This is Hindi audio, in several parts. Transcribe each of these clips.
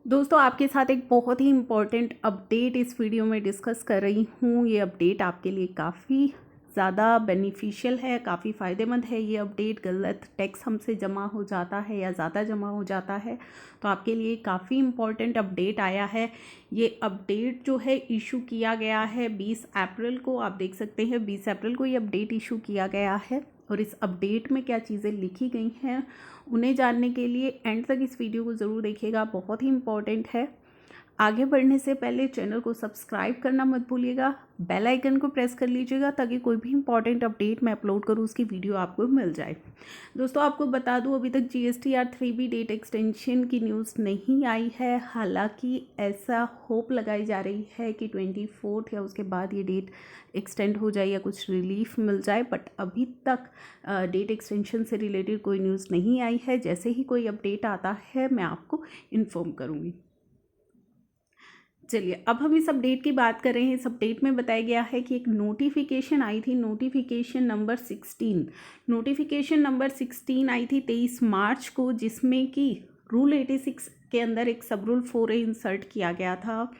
दोस्तों आपके साथ एक बहुत ही इम्पॉर्टेंट अपडेट इस वीडियो में डिस्कस कर रही हूँ। ये अपडेट आपके लिए काफ़ी ज़्यादा बेनिफिशियल है, काफ़ी फ़ायदेमंद है। ये अपडेट गलत टैक्स हमसे जमा हो जाता है या ज़्यादा जमा हो जाता है तो आपके लिए काफ़ी इम्पॉर्टेंट अपडेट आया है। ये अपडेट जो है इशू किया गया है 20 अप्रैल को। आप देख सकते हैं 20 अप्रैल को ये अपडेट इशू किया गया है और इस अपडेट में क्या चीज़ें लिखी गई हैं उन्हें जानने के लिए एंड तक इस वीडियो को ज़रूर देखिएगा, बहुत ही इम्पॉर्टेंट है। आगे बढ़ने से पहले चैनल को सब्सक्राइब करना मत भूलिएगा, बेल आइकन को प्रेस कर लीजिएगा ताकि कोई भी इंपॉर्टेंट अपडेट मैं अपलोड करूँ उसकी वीडियो आपको मिल जाए। दोस्तों आपको बता दूं अभी तक GSTR 3B डेट एक्सटेंशन की न्यूज़ नहीं आई है। हालांकि ऐसा होप लगाई जा रही है कि 24 या उसके बाद ये डेट एक्सटेंड हो जाए या कुछ रिलीफ मिल जाए, बट अभी तक डेट एक्सटेंशन से रिलेटेड कोई न्यूज़ नहीं आई है। जैसे ही कोई अपडेट आता है मैं आपको इन्फॉर्म करूँगी। चलिए अब हम इस अपडेट की बात कर रहे हैं। इस अपडेट में बताया गया है कि एक नोटिफिकेशन आई थी, नोटिफिकेशन नंबर 16। नोटिफिकेशन नंबर 16 आई थी 23 मार्च को, जिसमें कि रूल 86 के अंदर एक सब रूल 4A इंसर्ट किया गया था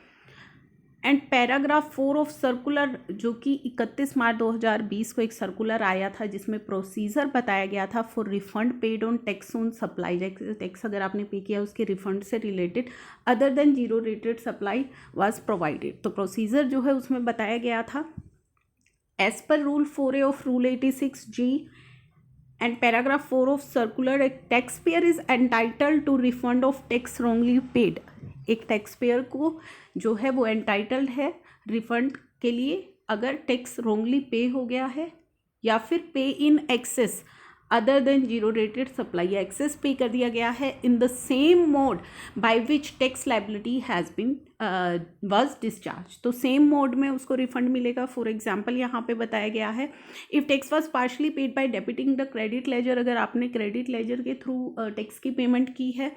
एंड पैराग्राफ 4 ऑफ सर्कुलर, जो कि 31 मार्च 2020 को एक सर्कुलर आया था जिसमें प्रोसीजर बताया गया था for refund paid on tax on supply. Tax अगर आपने पे किया उसके रिफंड से related other than zero rated supply was provided. तो प्रोसीजर जो है उसमें बताया गया था as per rule 4A of rule 86G and paragraph 4 of circular, एक tax payer is entitled to refund of tax wrongly paid. एक टैक्स पेयर को जो है वो एंटाइटल्ड है रिफंड के लिए अगर टैक्स रॉन्गली पे हो गया है या फिर pay in excess other than zero rated supply, या एक्सेस पे कर दिया गया है in the same mode by which tax liability has been was discharge. तो सेम मोड में उसको रिफंड मिलेगा। फॉर एग्जांपल यहाँ पे बताया गया है if tax was partially paid by debiting the credit ledger, अगर आपने क्रेडिट लेजर के थ्रू टैक्स की पेमेंट की है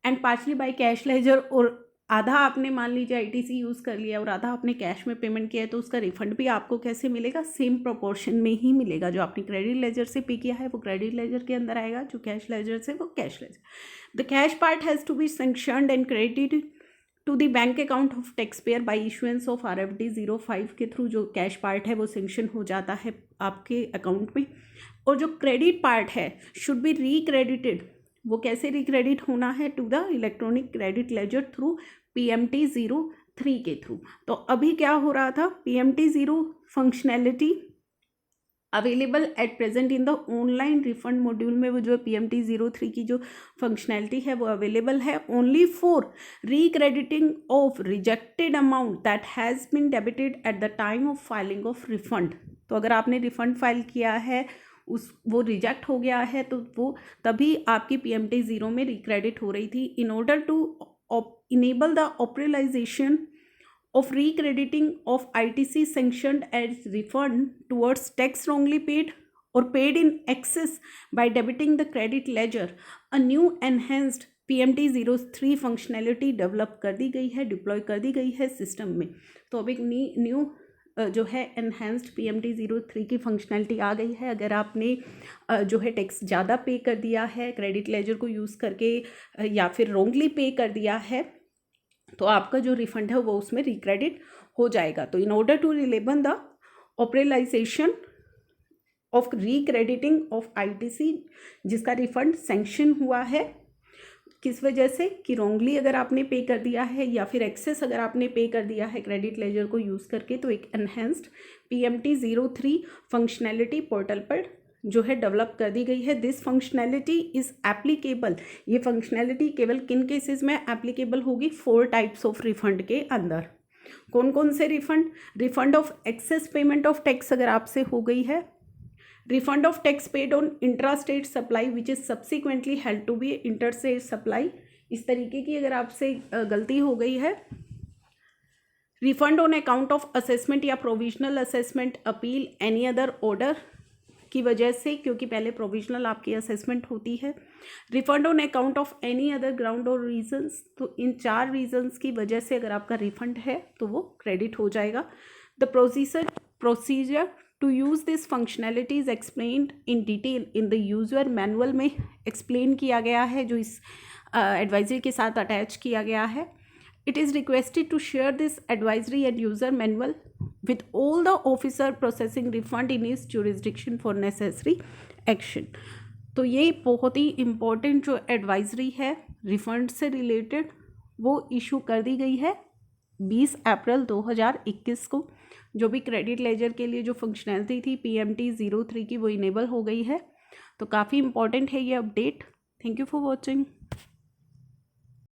and partially by cash ledger, और आधा आपने मान लीजिए ITC यूज़ कर लिया और आधा आपने कैश में पेमेंट किया है, तो उसका रिफंड भी आपको कैसे मिलेगा? सेम प्रोपोर्शन में ही मिलेगा। जो आपने क्रेडिट लेजर से पे किया है वो क्रेडिट लेजर के अंदर आएगा, जो कैश लेजर से वो cash ledger. The cash part has to be sanctioned and credited to the bank account of tax payer by issuance of RFD 05 के थ्रू जो कैश पार्ट है वो सेंक्शन हो जाता है आपके अकाउंट में। और जो क्रेडिट पार्ट है शुड बी रिक्रेडिटेड, वो कैसे रिक्रेडिट होना है? To the electronic credit ledger through PMT 03 के थ्रू। तो अभी क्या हो रहा था, PMT 0 functionality available at present in the online refund module में, वो जो PMT 03 की जो फंक्शनैलिटी है वो अवेलेबल है only for recrediting of rejected amount that has been debited at the time of filing of refund. तो अगर आपने रिफंड फाइल किया है वो रिजेक्ट हो गया है तो वो तभी आपकी PMT 0 में रिक्रेडिट हो रही थी। In order to enable the operationalization of recrediting of ITC sanctioned as refund towards tax wrongly paid or paid in excess by debiting the credit ledger, a new enhanced PMT 03 functionality develop कर दी गई है, डिप्लॉय कर दी गई है सिस्टम में। तो अब एक न्यू जो है एनहेंस्ड PMT 03 की फंक्शनैलिटी आ गई है। अगर आपने जो है टैक्स ज़्यादा पे कर दिया है क्रेडिट लेजर को यूज़ करके या फिर रॉन्गली पे कर दिया है तो आपका जो रिफंड है वो उसमें रिक्रेडिट हो जाएगा। तो इन ऑर्डर टू रिलेबन the operationalization of recrediting of ITC जिसका रिफंड सैंक्शन हुआ है, किस वजह से कि रॉन्गली अगर आपने पे कर दिया है या फिर एक्सेस अगर आपने पे कर दिया है क्रेडिट लेजर को यूज़ करके, तो एक एनहेंस्ड PMT 03 फंक्शनैलिटी पोर्टल पर जो है डेवलप कर दी गई है। दिस फंक्शनैलिटी इज़ एप्लीकेबल, ये फंक्शनैलिटी केवल किन केसेस में एप्लीकेबल होगी? 4 टाइप्स ऑफ रिफंड के अंदर। कौन कौन से refund? Refund of excess payment of tax अगर आपसे हो गई है, refund of tax paid on intrastate supply which is subsequently held to be interstate supply, इस तरीके की अगर आपसे गलती हो गई है। Refund on account of assessment या provisional assessment appeal any other order की वजह से, क्योंकि पहले प्रोविजनल आपकी असेसमेंट होती है। Refund on account of any other ground और रीजंस, तो इन 4 रीजंस की वजह से अगर आपका रिफंड है तो वो क्रेडिट हो जाएगा। The procedure to use this functionality is explained in detail in the user manual में एक्सप्लेन किया गया है। जो इस एडवाइजरी के साथ अटैच किया गया है। It is requested to share this advisory and user manual with all the officer processing refund in his jurisdiction for necessary action। तो ये बहुत ही इम्पोर्टेंट जो एडवाइजरी है रिफंड से रिलेटेड वो इशू कर दी गई है 20 अप्रैल 2021 को। जो भी क्रेडिट लेजर के लिए जो फंक्शनैलिटी थी PMT 03 की वो इनेबल हो गई है। तो काफ़ी इम्पोर्टेंट है ये update. Thank you for watching.